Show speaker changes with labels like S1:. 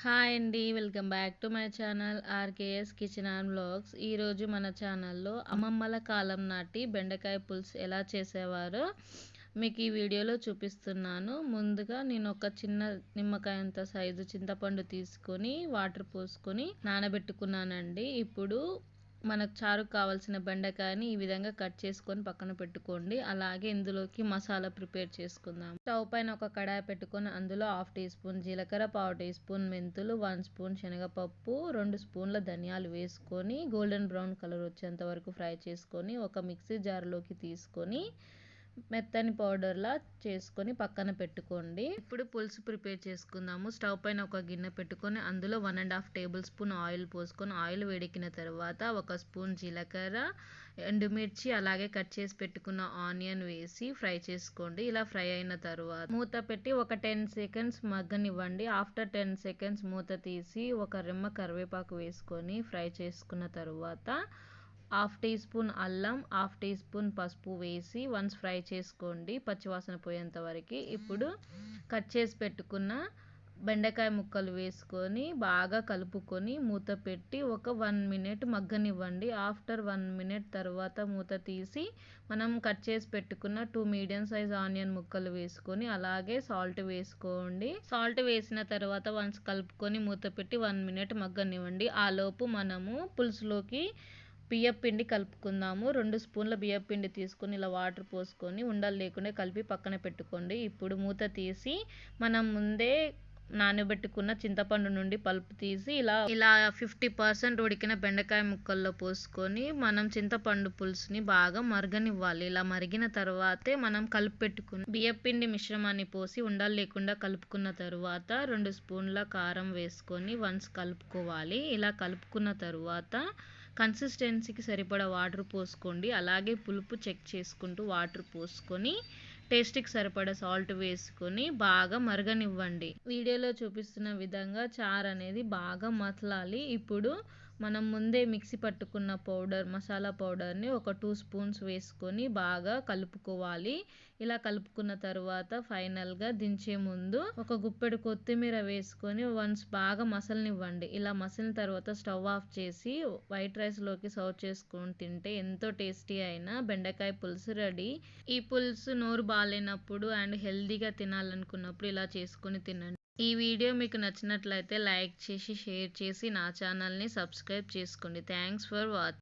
S1: Hi అండి. Welcome back to my channel RKS kitchen and vlogs. ఈరోజు మన ఛానల్లో అమ్మమ్మల కాలం నాటి బెండకాయ పులుసు ఎలా చేసేవారో మీకు ఈ వీడియోలో చూపిస్తున్నాను. ముందుగా నేను ఒక చిన్న నిమ్మకాయ అంత సైజు చింతపండు తీసుకొని వాటర్ పోసుకొని నానబెట్టుకున్నానండి. ఇప్పుడు మనకు చారుకు కావాల్సిన బెండకాయని ఈ విధంగా కట్ చేసుకొని పక్కన పెట్టుకోండి. అలాగే ఇందులోకి మసాలా ప్రిపేర్ చేసుకుందాం. స్టవ్ పైన ఒక కడాయి పెట్టుకొని అందులో 1/2 టీ స్పూన్ జీలకర్ర, 1/2 టీ స్పూన్ మెంతులు, 1 స్పూన్ శనగపప్పు, 2 స్పూన్ల ధనియాలు వేసుకొని గోల్డెన్ బ్రౌన్ కలర్ వచ్చేంత వరకు ఫ్రై చేసుకొని ఒక మిక్సీ జార్లోకి తీసుకొని మెత్తని పౌడర్లా చేసుకొని పక్కన పెట్టుకోండి. ఇప్పుడు పులుసు ప్రిపేర్ చేసుకుందాము. స్టవ్ పైన ఒక గిన్నె పెట్టుకొని అందులో 1.5 టేబుల్ స్పూన్ ఆయిల్ పోసుకొని ఆయిల్ వేడెక్కిన తర్వాత 1 స్పూన్ జీలకర్ర, ఎండుమిర్చి అలాగే కట్ చేసి పెట్టుకున్న ఆనియన్ వేసి ఫ్రై చేసుకోండి. ఇలా ఫ్రై అయిన తర్వాత మూత పెట్టి ఒక 10 సెకండ్స్ మగ్గనివ్వండి. ఆఫ్టర్ 10 సెకండ్స్ మూత తీసి ఒక రెమ్మ కరివేపాకు వేసుకొని ఫ్రై చేసుకున్న తర్వాత 1/2 టీ స్పూన్ అల్లం, 1/2 టీ స్పూన్ పసుపు వేసి వన్స్ ఫ్రై చేసుకోండి పచ్చివాసన పోయేంత వరకు. ఇప్పుడు కట్ చేసి పెట్టుకున్న బెండకాయ ముక్కలు వేసుకొని బాగా కలుపుకొని మూత పెట్టి ఒక 1 మినిట్ మగ్గనివ్వండి. ఆఫ్టర్ 1 మినిట్ తర్వాత మూత తీసి మనం కట్ చేసి పెట్టుకున్న 2 మీడియం సైజ్ ఆనియన్ ముక్కలు వేసుకొని అలాగే సాల్ట్ వేసుకోండి. సాల్ట్ వేసిన తర్వాత వన్స్ కలుపుకొని మూత పెట్టి 1 మినిట్ మగ్గనివ్వండి. ఆలోపు మనము పులుసులోకి బియ్యం పిండి కలుపుకుందాము. 2 స్పూన్ల బియ్యం పిండి తీసుకొని ఇలా వాటర్ పోసుకొని ఉండలు లేకుండా కలిపి పక్కన పెట్టుకోండి. ఇప్పుడు మూత తీసి మనం ముందే నానబెట్టుకున్న చింతపండు నుండి పల్పు తీసి ఇలా 50% ఉడికిన బెండకాయ ముక్కల్లో పోసుకొని మనం చింతపండు పులుసుని బాగా మరగనివ్వాలి. ఇలా మరిగిన తర్వాతే మనం కలిపి పెట్టుకున్న బియ్యం పిండి మిశ్రమాన్ని పోసి ఉండలు లేకుండా కలుపుకున్న తర్వాత 2 స్పూన్ల కారం వేసుకొని వన్స్ కలుపుకోవాలి. ఇలా కలుపుకున్న తర్వాత కన్సిస్టెన్సీకి సరిపడా వాటర్ పోసుకోండి. అలాగే పులుపు చెక్ చేసుకుంటూ వాటర్ పోసుకొని టేస్ట్కి సరిపడా సాల్ట్ వేసుకొని బాగా మరగనివ్వండి. వీడియోలో చూపిస్తున్న విధంగా చారు అనేది బాగా మసలాలి. ఇప్పుడు మనం ముందే మిక్సీ పట్టుకున్న మసాలా పౌడర్ని ఒక 2 స్పూన్స్ వేసుకొని బాగా కలుపుకోవాలి. ఇలా కలుపుకున్న తర్వాత ఫైనల్గా దించే ముందు ఒక గుప్పెడు కొత్తిమీర వేసుకొని వన్స్ బాగా మసలనివ్వండి. ఇలా మసిలిన తర్వాత స్టవ్ ఆఫ్ చేసి వైట్ రైస్లోకి సర్వ్ చేసుకొని తింటే ఎంతో టేస్టీ అయిన బెండకాయ పులుసు రెడీ. ఈ పులుసు నోరు బాగాలేనప్పుడు అండ్ హెల్తీగా తినాలనుకున్నప్పుడు ఇలా చేసుకొని తినండి. ఈ వీడియో మీకు నచ్చినట్లయితే లైక్ చేసి షేర్ చేసి నా ఛానల్ని సబ్స్క్రైబ్ చేసుకోండి. Thanks for watching.